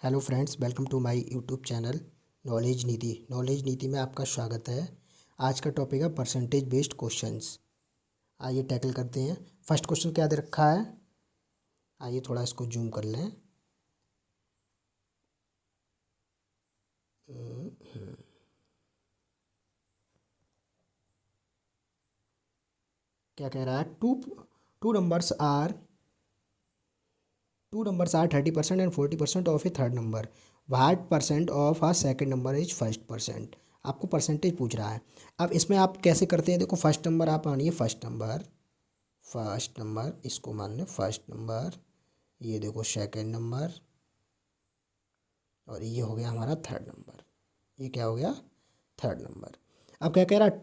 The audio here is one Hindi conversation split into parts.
Hello friends, welcome to my YouTube channel knowledge Niti में आपका स्वागत है। आज का टॉपिक है परसेंटेज बेस्ड क्वेश्चंस। आइए टैकल करते हैं। फर्स्ट क्वेश्चन क्या दे रखा है, आइए थोड़ा इसको जूम कर लें। क्या कह रहा है, two numbers are 30% and 40% of a third number. What percent of a second number is first percent. आपको परसेंटेज पूछ रहा है। अब इसमें आप कैसे करते हैं, देखो फर्स्ट नंबर आप मानिए, फर्स्ट नंबर इसको मान लें फर्स्ट नंबर, ये देखो सेकंड नंबर, और ये हो गया हमारा थर्ड नंबर। ये क्या हो गया, थर्ड नंबर। अब क्या कह रहा है,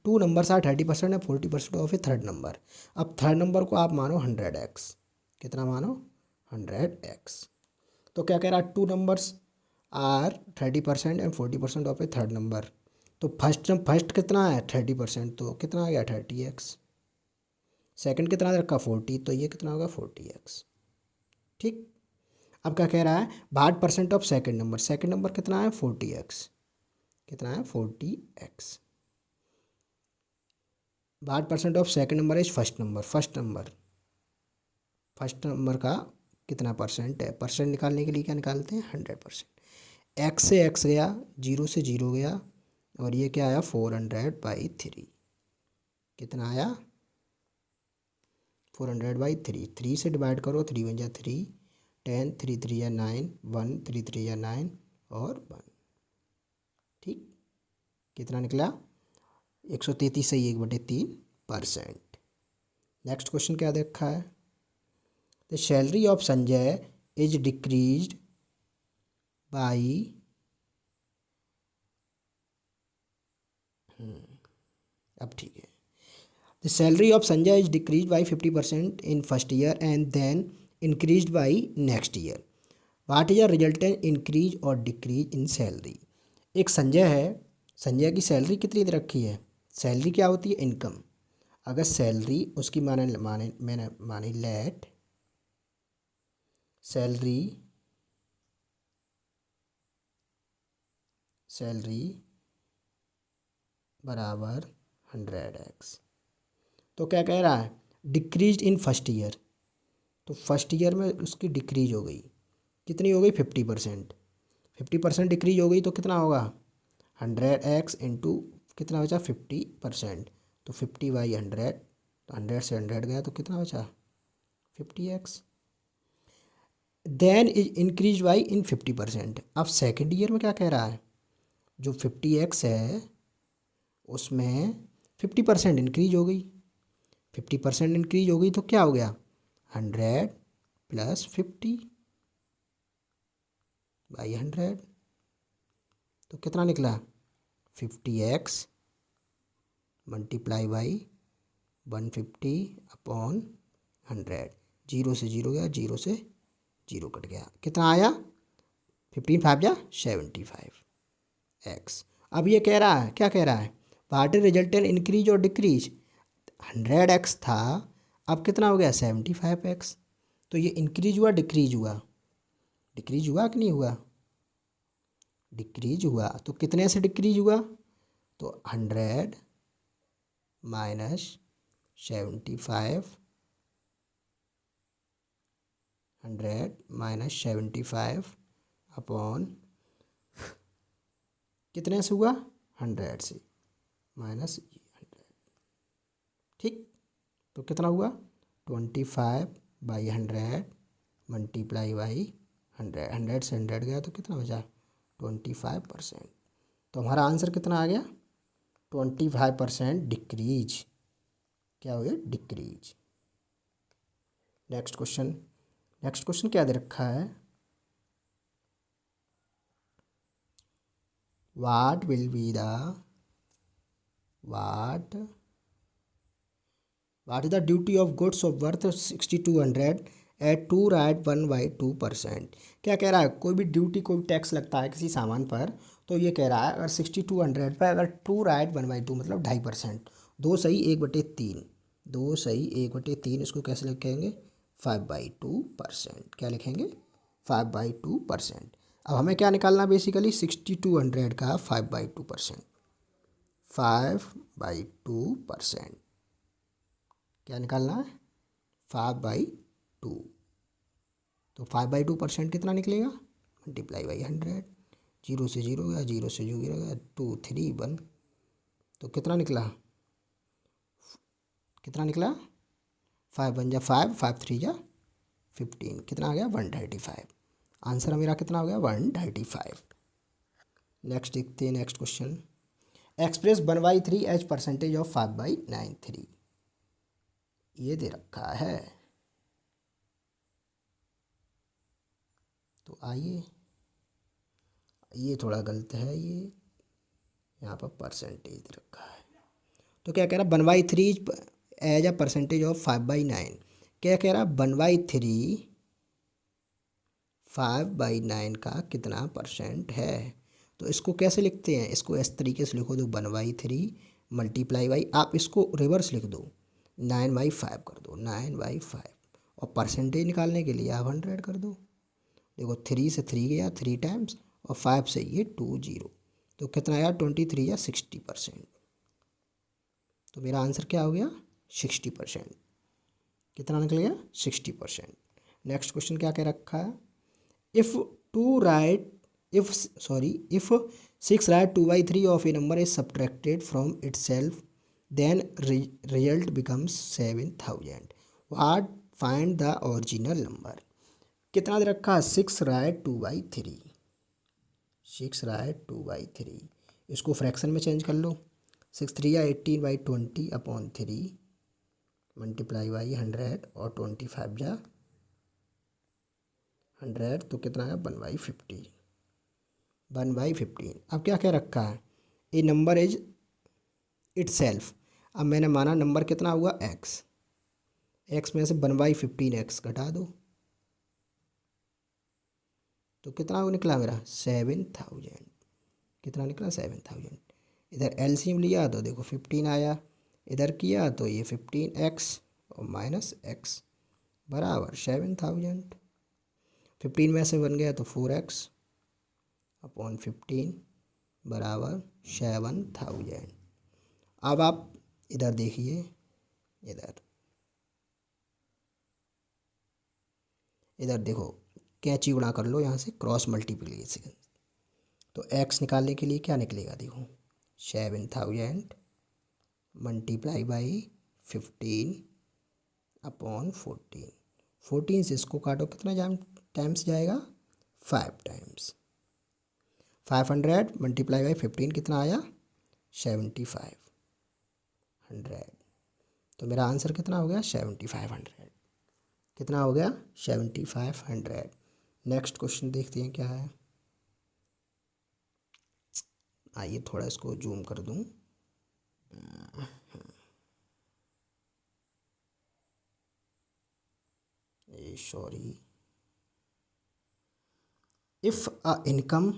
टू नंबर्स आर 30% है 40% ऑफ ए थर्ड नंबर। अब थर्ड नंबर को आप मानो 100x। कितना मानो, 100x। तो क्या कह रहा है, two numbers are 30% and 40% of a third number. तो फर्स्ट कितना है 30%, तो कितना आ गया 30x। सेकंड कितना दे रखा 40, तो ये कितना होगा 40x। ठीक। अब क्या कह रहा है, 62% ऑफ सेकंड नंबर कितना है 40x। कितना है 40x। 62% of second number is first number का कितना परसेंट है। परसेंट निकालने के लिए क्या निकालते हैं, 100%। एक्स से एक्स गया, जीरो से जीरो गया, और ये क्या आया 400/3। कितना आया 400/3। 3 से डिवाइड करो, 3 वन जा 3, 10, 3 3 या 9, 1 3 3 या 9 और 1। ठीक, कितना निकला 133 से 1/3%। नेक्स्ट क्वेश्चन क्या देखा है, the salary of Sanjay is decreased by, अब ठीक है, the salary of Sanjay is decrease by 50% in first year and then increase by next year. What is a resultant increase और डिक्रीज इन सैलरी। एक संजय है, संजय की सैलरी कितनी दे रखी है। सैलरी क्या होती है, इनकम। अगर सैलरी उसकी मैंने मानी लेट सैलरी बराबर 100x। तो क्या कह रहा है, डिक्रीज इन फर्स्ट ईयर। तो फर्स्ट ईयर में उसकी डिक्रीज हो गई, कितनी हो गई 50%। 50% डिक्रीज हो गई तो कितना होगा 100x इंटू कितना बचा 50%। तो 50/100, तो 100 से 100 गया तो कितना बचा 50x। Then is increase by in 50%। अब सेकेंड ईयर में क्या कह रहा है, जो 50x है उसमें 50% इंक्रीज हो गई। 50% इंक्रीज हो गई तो क्या हो गया 100 + 50/100। तो कितना निकला 50x मल्टीप्लाई बाई 150/100। जीरो से जीरो गया, जीरो से जीरो कट गया, कितना आया 15 5 जा 75x। अब ये कह रहा है, क्या कह रहा है, वाट रिजल्टेंट इंक्रीज और डिक्रीज। 100x था, अब कितना हो गया 75x। तो ये इंक्रीज हुआ डिक्रीज हुआ, डिक्रीज हुआ कि नहीं हुआ, डिक्रीज हुआ। तो कितने से डिक्रीज हुआ, तो 100 - 75, 100 - 75 अपॉन कितने से हुआ 100 से -100। ठीक, तो कितना हुआ 25/100 मल्टीप्लाई बाई 100। 100 से 100 गया तो कितना बचा 25%। तो हमारा आंसर कितना आ गया 25% डिक्रीज। क्या हो गया डिक्रीज। नेक्स्ट क्वेश्चन क्या दे रखा है, what will be the what is the duty of goods of worth 6200 at 2 right 1/2%। क्या कह रहा है, कोई भी ड्यूटी कोई टैक्स लगता है किसी सामान पर, तो ये कह रहा है अगर 6200 पर अगर 2 राइट 1/2 मतलब 2.5%, 2 सही 1/3, 2 सही 1/3, इसको कैसे लिखेंगे 5/2%। क्या लिखेंगे 5/2%। अब हमें क्या निकालना बेसिकली 6200 का 5/2%। 5/2% क्या निकालना है 5/2। तो 5/2% कितना निकलेगा ×100। जीरो से जीरो गया, जीरो से जीरो गया, 2 3 1। तो कितना निकला 5 1 जा 5, 5 3 जा 15, कितना आ गया 135। आंसर मेरा कितना हो गया 135। नेक्स्ट देखते हैं next question. Express 1/3 as percentage of 5/93। ये दे रखा है। तो आइए, ये थोड़ा गलत है, ये यहाँ पर परसेंटेज दे रखा है। तो क्या कह रहा 1/3 एज अ परसेंटेज ऑफ 5/9। क्या कह रहा 1/3 5/9 का कितना परसेंट है। तो इसको कैसे लिखते हैं, इसको इस तरीके से लिखो, दो 1/3 मल्टीप्लाई बाई, आप इसको रिवर्स लिख दो 9/5 कर दो, 9/5। और परसेंटेज निकालने के लिए आप 100 कर दो। देखो 3 से 3 गया 3 टाइम्स, और 5 से ये 2 0। तो कितना आया 23 या 60%। तो मेरा आंसर क्या हो गया 60%। कितना निकल गया 60%। नेक्स्ट क्वेश्चन क्या कह रखा है। If two right if sorry if 6 right 2/3 of a number is subtracted from itself, then result becomes 7000। What find the original number. कितना दे रखा है 6 राइट 2/3। 6 राइट 2/3, इसको फ्रैक्शन में चेंज कर लो। 6 3 या 18/20/3 मल्टीप्लाई बाई 100, और 25 जा 100, तो कितना है 1/50। 1/15। अब क्या क्या रखा है ए नंबर इज इट सेल्फ। अब मैंने माना नंबर कितना हुआ एक्स, एक्स में से 1/15 एक्स घटा दो, तो कितना वो निकला मेरा 7000। कितना निकला 7000। इधर एलसीएम लिया तो देखो 15 आया, इधर किया तो ये 15x और माइनस एक्स बराबर 7000। 15 में से बन गया तो 4x अपॉन 15 बराबर 7000। अब आप इधर देखिए, इधर देखो, कैंची उड़ा कर लो यहाँ से क्रॉस मल्टीप्लिकेशन। तो x निकालने के लिए क्या निकलेगा देखो 7000 मल्टीप्लाई बाई 15 अपॉन 14। 14 से इसको काटो, कितना टाइम्स जाएगा 5 टाइम्स। 500 मल्टीप्लाई बाई 15 कितना आया 7500। तो मेरा आंसर कितना हो गया 7500। कितना हो गया 7500। नेक्स्ट क्वेश्चन देखते हैं क्या है। आइए थोड़ा इसको जूम कर दूं। Sorry, if a income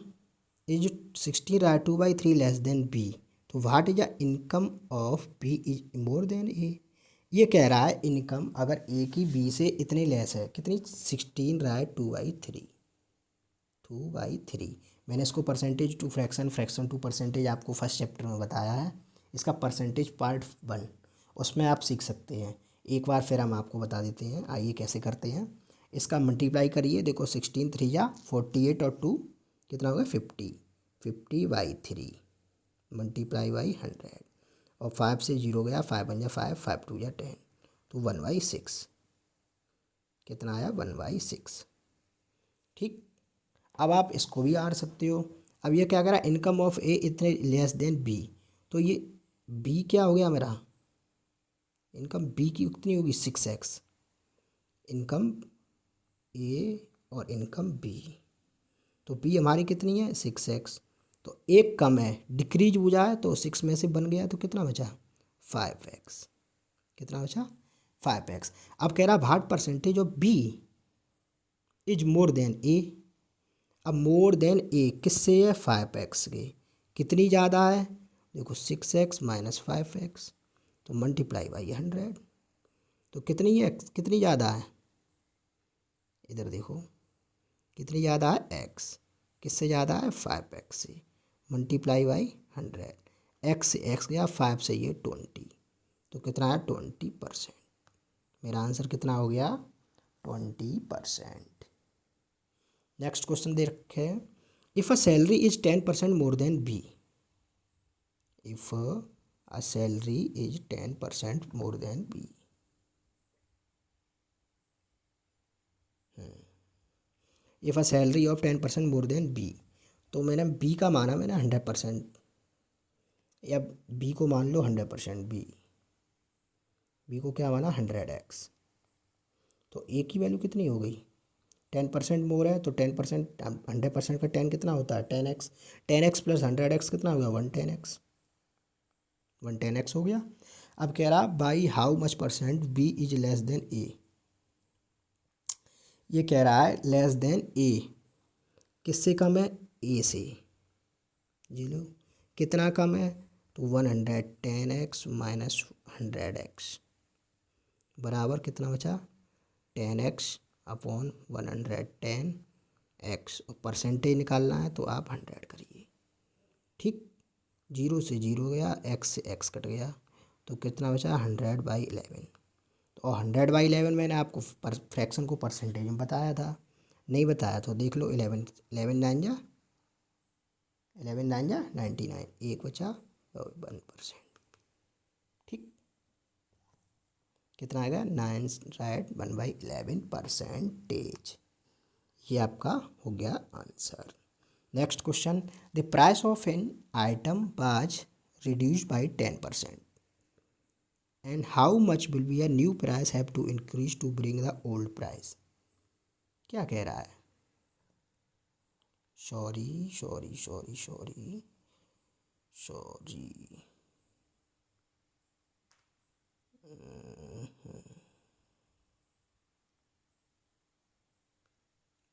is 16 right 2/3 less than B, तो what is a income of B is more than A. ये कह रहा है इनकम अगर ए की बी से इतनी लेस है, कितनी 16 राइट 2/3। मैंने इसको percentage to fraction, fraction to percentage आपको फर्स्ट चैप्टर में बताया है। इसका परसेंटेज पार्ट 1 उसमें आप सीख सकते हैं। एक बार फिर हम आपको बता देते हैं, आइए कैसे करते हैं। इसका मल्टीप्लाई करिए, देखो 16 3 या 48 और 2 कितना होगा 50। 50/3 मल्टीप्लाई बाई 100, और 5 से 0 गया, 5 1 जा 5, 5 2 जा 10, तो 1/6। कितना आया 1/6। ठीक। अब आप इसको भी आर सकते हो। अब ये क्या करा इनकम ऑफ ए इतने लेस देन बी, तो ये बी क्या हो गया मेरा, इनकम बी की कितनी होगी 6x। इनकम ए और इनकम बी, तो बी हमारी कितनी है 6x। तो एक कम है, डिक्रीज हो जाए तो 6 में से बन गया, तो कितना बचा 5x। कितना बचा 5x। अब कह रहा what percentage of B is more than A. अब मोर देन ए किससे है 5x के, कितनी ज़्यादा है देखो 6x माइनस 5x, तो मल्टीप्लाई बाई 100। तो कितनी है, कितनी ज़्यादा है, इधर देखो कितनी ज़्यादा है एक्स, किससे ज़्यादा है 5x से, मल्टीप्लाई बाई 100, एक्स से एक्स गया 5 से ये 20, तो कितना है 20%। मेरा आंसर कितना हो गया 20%। नेक्स्ट क्वेश्चन दे रखे हैं, if a salary is 10% more than B, if a salary is 10% more than B, if a salary of 10% more than B, तो मैंने बी का माना मैंने 100%, या बी को मान लो 100%, बी को क्या माना 100x, तो ए की वैल्यू कितनी हो गई 10% मोर है, तो 10%, 100% का 10 कितना होता है 10x, 10x प्लस 100x कितना हो गया 110x, 110x हो गया। अब कह रहा by how much percent B is less than A, ये कह रहा है लेस देन ए, किससे कम है ए से, जी लो कितना कम है, तो 110x माइनस 100x बराबर कितना बचा 10x अपॉन 110x, और परसेंटेज निकालना है तो आप 100 करिए, ठीक, 0 से 0 गया, x से x कट गया, तो कितना बचा 100/11, तो 100/11 मैंने आपको फ्रैक्शन को परसेंटेज में बताया था, नहीं बताया तो देख लो 11 11 जा 99, एक बचा 1%, ठीक, कितना आएगा 9 राइट 1/11%, ये आपका हो गया answer. Next question, the price of an item was reduced by 10%, and how much will be a new price have to increase to bring the old price, क्या कह रहा है, sorry sorry sorry sorry sorry,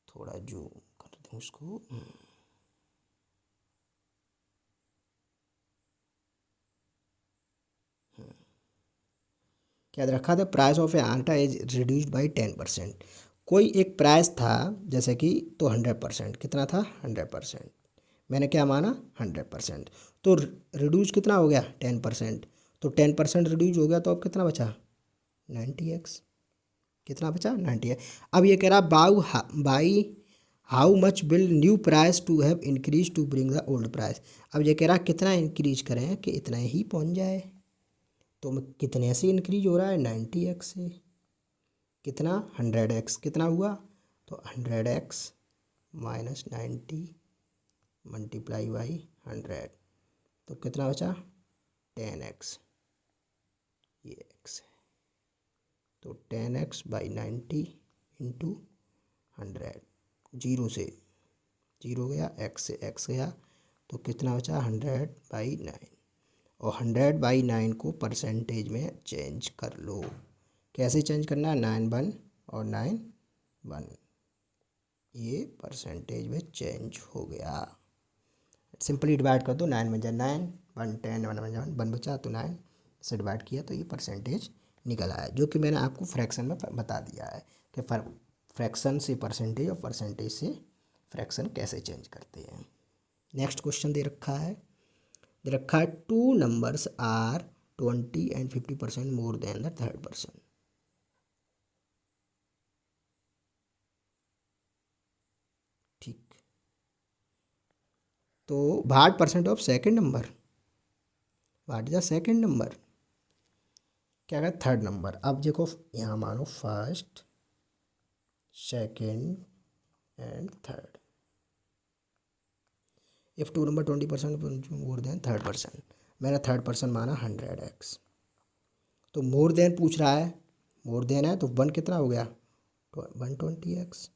थोड़ा जूम कर दूँ उसको, क्या रखा था, प्राइस ऑफ ए आटा इज रिड्यूस्ड बाई 10%, कोई एक प्राइस था जैसे कि, तो 100%, कितना था 100%, मैंने क्या माना 100%, तो रिड्यूस कितना हो गया 10%, तो 10% रिड्यूस हो गया, तो अब कितना बचा 90x, कितना बचा 90x। अब ये कह रहा by how much will new price to have increase to bring the old price, अब ये कह रहा कितना इंक्रीज करें कि इतना ही पहुंच जाए, तो कितने से इंक्रीज हो रहा है 90x से, कितना 100x, कितना हुआ, तो 100x माइनस 90 मल्टीप्लाई बाई 100, तो कितना बचा 10x, ये x है, तो 10x/90 इंटू 100, 0 से 0 गया, x से x गया, तो कितना बचा 100/9, और 100/9 को परसेंटेज में चेंज कर लो, कैसे चेंज करना है 9 1 और 9 1, ये परसेंटेज में चेंज हो गया, सिंपली डिवाइड कर दो, 9 में जा 9, 1 10, 1 में 1 बचा, तो 9 से डिवाइड किया तो ये परसेंटेज निकल आया, जो कि मैंने आपको फ्रैक्शन में बता दिया है कि फ्रैक्शन से परसेंटेज और परसेंटेज से फ्रैक्शन कैसे चेंज करते हैं। नेक्स्ट क्वेश्चन दे रखा है 2 numbers are 20 and 50% more than the third person, ठीक, तो what percent of second number, what is the second number, क्या है थर्ड नंबर, अब देखो यहाँ मानो first second and third, if two number 20% more than third person, मैंने थर्ड पर्सन माना 100x, तो मोर देन पूछ रहा है, मोर देन है तो 1 कितना हो गया 120x,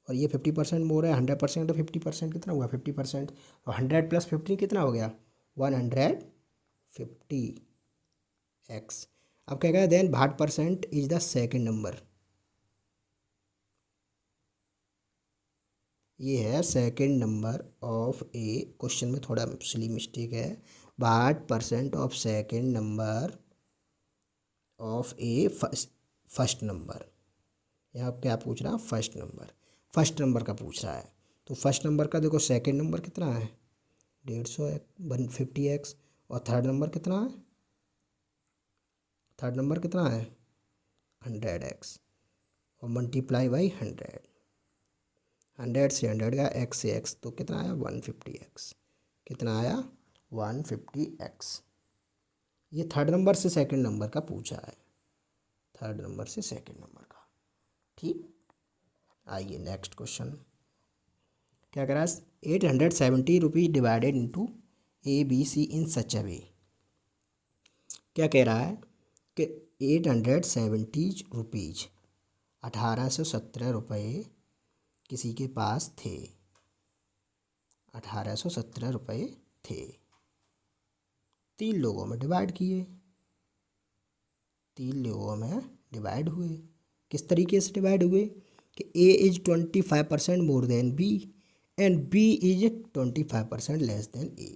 और ये 50% मोर है, 100% तो 50% कितना हुआ 50%, तो 100 + 50 कितना हो गया 150x। अब क्या कहें then what percent is the second number, ये है second number of a, question में थोड़ा सिली मिस्टेक है, what percent of second number of a first number, यहाँ क्या पूछ रहा फर्स्ट नंबर, फर्स्ट नंबर का पूछ रहा है। तो फर्स्ट नंबर का देखो सेकंड नंबर कितना है 150 150x, और थर्ड नंबर कितना है, थर्ड नंबर कितना है 100x, और मल्टीप्लाई बाई 100, 100 से 100 गया, x से x, तो कितना आया 150x, कितना आया 150x। ये थर्ड नंबर से सेकंड नंबर का पूछा है, थर्ड नंबर से सेकंड नंबर का। ठीक, आइए नेक्स्ट क्वेश्चन क्या कह रहा है 870 रुपीज डिवाइडेड इंटू ABC इन सच अ वे। क्या कह रहा है कि 870 रुपीज 1817 रुपये किसी के पास थे, 1817 रुपये थे, 3 लोगों में डिवाइड किए, 3 लोगों में डिवाइड हुए। किस तरीके से डिवाइड हुए कि A is 25% more than B and B is 25% less than A।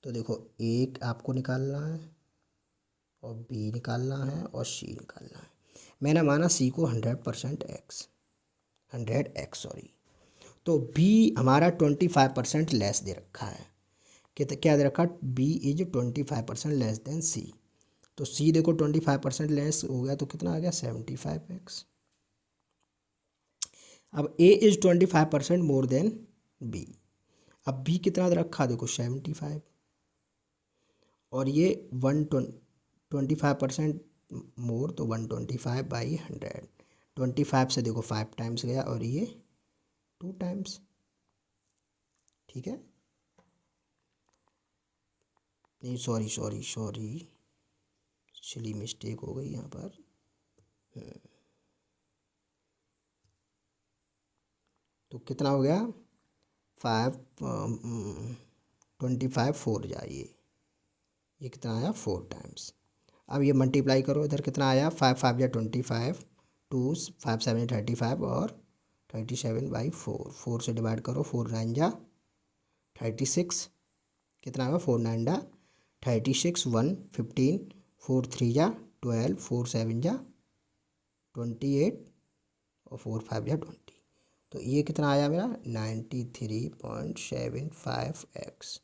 तो देखो एक आपको निकालना है और B निकालना है और C निकालना है। मैंने माना C को 100x सॉरी, तो B हमारा 25% लेस दे रखा है। क्या दे रखा B is 25% less than C। तो C देखो 25% लेस हो गया तो कितना आ गया 75x। अब A is 25% more than B। अब B कितना दे रखा देखो 75, और ये 25% मोर तो 125/100, 25 से देखो 5 टाइम्स गया और ये 2 टाइम्स। ठीक है, नहीं sorry sorry sorry silly mistake हो गई यहाँ पर। तो कितना हो गया 25 4 जाइए, ये कितना आया 4 टाइम्स। अब ये मल्टीप्लाई करो, इधर कितना आया 5 5 या 25, 2 5 7 35 और 37/4, 4 से डिवाइड करो, 4 9 जा 36, कितना होगा 4 9 जा 36, 1 15, 4 3 जा 12, 4 7 जा 28 और 4 5 जा 20। तो ये कितना आया मेरा 93.75x,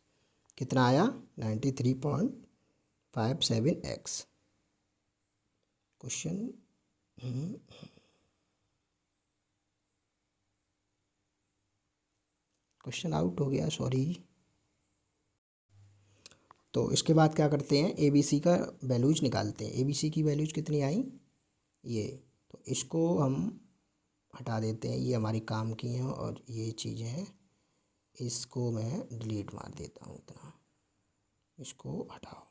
कितना आया 93.57x। क्वेश्चन क्वेश्चन आउट हो गया सॉरी। तो इसके बाद क्या करते हैं ABC का वैल्यूज निकालते हैं। ABC की वैल्यूज कितनी आई ये, तो इसको हम हटा देते हैं, ये हमारी काम की हैं और ये चीज़ें हैं, इसको मैं डिलीट मार देता हूँ, इतना इसको हटाओ,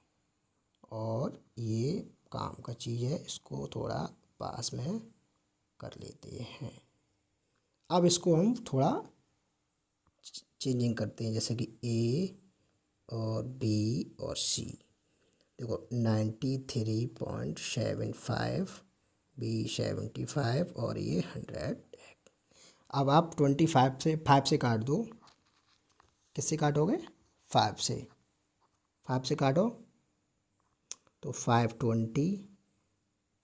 और ये काम का चीज़ है, इसको थोड़ा पास में कर लेते हैं। अब इसको हम थोड़ा चेंजिंग करते हैं, जैसे कि A और B और C। देखो 93.75, B 75 और ये 100। अब आप 25 से 5 से काट दो, किससे काटोगे 5 से, 5 से काटो तो 5 20,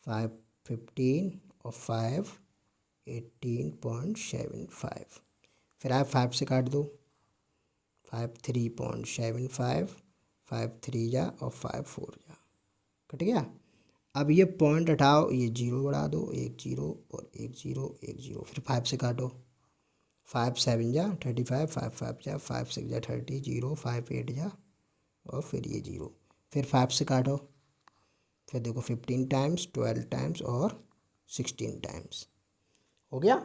5 15 और 5 18.75। फिर आप 5 से काट दो, 5 3.75, 5 3 जा और 5 4 जा, कट गया। अब ये पॉइंट हटाओ, ये जीरो बढ़ा दो, एक जीरो और एक जीरो एक जीरो, फिर 5 से काटो, 5 7 जा 35, 5 5 जा 5 6 जा 30, जीरो 5 8 जा और फिर ये जीरो, फिर 5 से काटो, फिर देखो 15 टाइम्स 12 टाइम्स और 16 टाइम्स हो गया।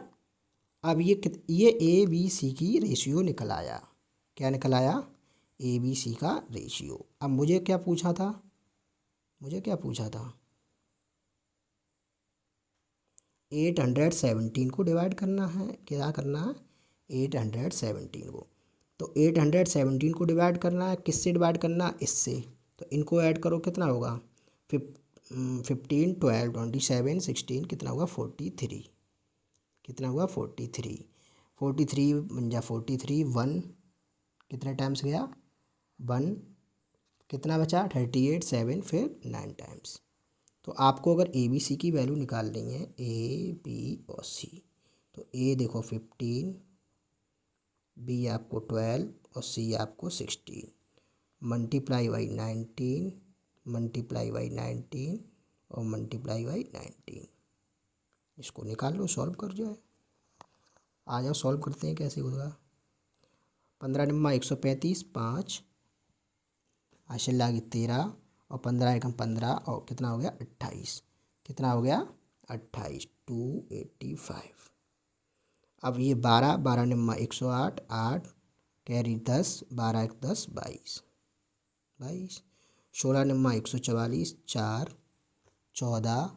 अब ये ABC की रेशियो निकल आया। क्या निकल आया ABC का रेशियो। अब मुझे क्या पूछा था, मुझे क्या पूछा था 817 को डिवाइड करना है, क्या करना है 817 को। तो 817 को डिवाइड करना है, किससे डिवाइड करना है इससे, तो इनको ऐड करो कितना होगा 15 12 27 16, कितना होगा 43, कितना हुआ 43, 43 बन जा 43, 1 कितने टाइम्स गया 1, कितना बचा 38, 7 फिर 9 टाइम्स। तो आपको अगर ABC की वैल्यू निकालनी है A B और C, तो ए देखो 15, बी आपको 12 और सी आपको 16, मल्टीप्लाई बाई 19, मल्टीप्लाई बाई 19 और मल्टीप्लाई बाई 19। इसको निकाल लो, सॉल्व कर जाए। आ जाओ सॉल्व करते हैं, कैसे होगा। 15 नम्मा 135, 5 हासिल लागी 13 और 15 एकम 15 और कितना हो गया 28। कितना हो गया 28, 285। अब ये 12, 12 नम्मा 108, 8 कैरी 10, 12 एक 10, 22, 22। 16 नम्मा 144, 4 14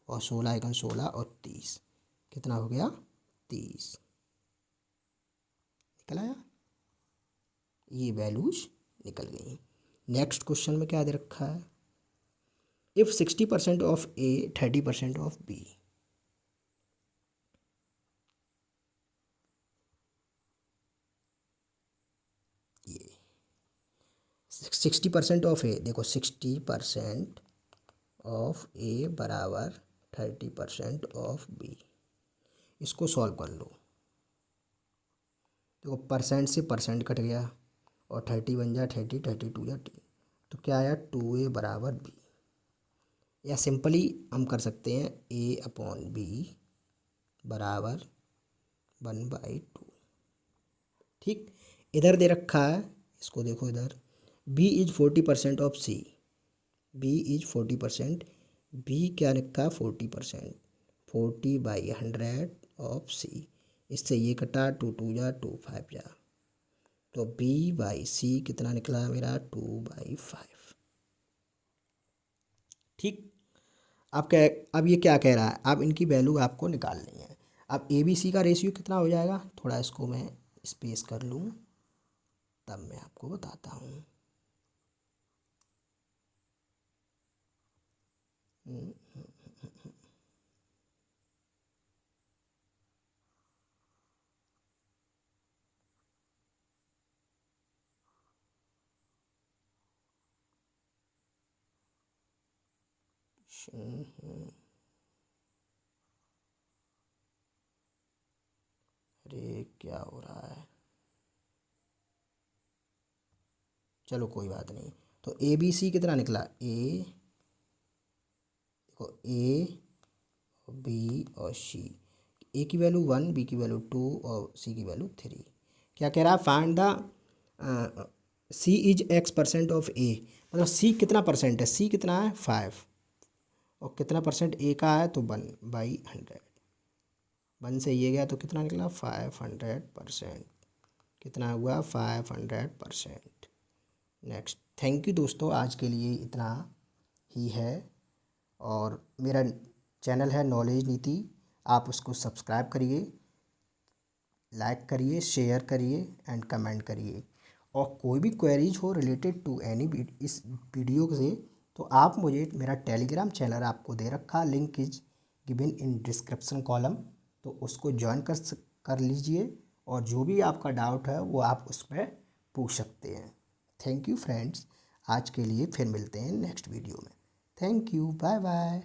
और 16 एकम 16 और 30। कितना हो गया 30। निकल आया, ये वैल्यूज निकल गई। नेक्स्ट क्वेश्चन में क्या दे रखा है, if 60% of A 30% of B. ये 60% ऑफ ए, देखो 60% ऑफ ए बराबर 30% ऑफ बी। इसको सॉल्व कर लो। देखो परसेंट से परसेंट कट गया और 30 बन जाए 30, 32 या टी, तो क्या आया 2a बराबर बी। या सिंपली हम कर सकते हैं a अपॉन बी बराबर 1/2। ठीक, इधर दे रखा है, इसको देखो इधर, b is 40% of C, b is 40%, b क्या रखा 40%, 40/100 ऑफ सी। इससे ये कटा 2 2 जा 2 5 जा, तो b/c कितना निकला मेरा 2/5। ठीक, अब क्या, अब ये क्या कह रहा है, अब इनकी वैल्यू आपको निकालनी है। अब ए बी सी का रेशियो कितना हो जाएगा, थोड़ा इसको मैं स्पेस कर लूँ तब मैं आपको बताता हूँ। अरे क्या हो रहा है, चलो कोई बात नहीं। तो ए बी सी कितना निकला, ए देखो ए बी और सी, ए की वैल्यू 1, बी की वैल्यू 2 और सी की वैल्यू 3। क्या कह रहा है, find the C is x% of A, मतलब सी कितना परसेंट है, सी कितना है 5 और कितना परसेंट ए का है तो 1/100। 1 से ये गया तो कितना निकला 500%। कितना हुआ 500%। नेक्स्ट, थैंक यू दोस्तों, आज के लिए इतना ही है। और मेरा चैनल है नॉलेज नीति, आप उसको सब्सक्राइब करिए, लाइक करिए, शेयर करिए एंड कमेंट करिए। और कोई भी क्वेरीज हो रिलेटेड टू एनी इस वीडियो से, तो आप मुझे, मेरा टेलीग्राम चैनल आपको दे रखा, link is given in description column, तो उसको ज्वाइन कर लीजिए और जो भी आपका डाउट है वो आप उस पर पूछ सकते हैं। थैंक यू फ्रेंड्स, आज के लिए फिर मिलते हैं नेक्स्ट वीडियो में। Thank you, bye bye.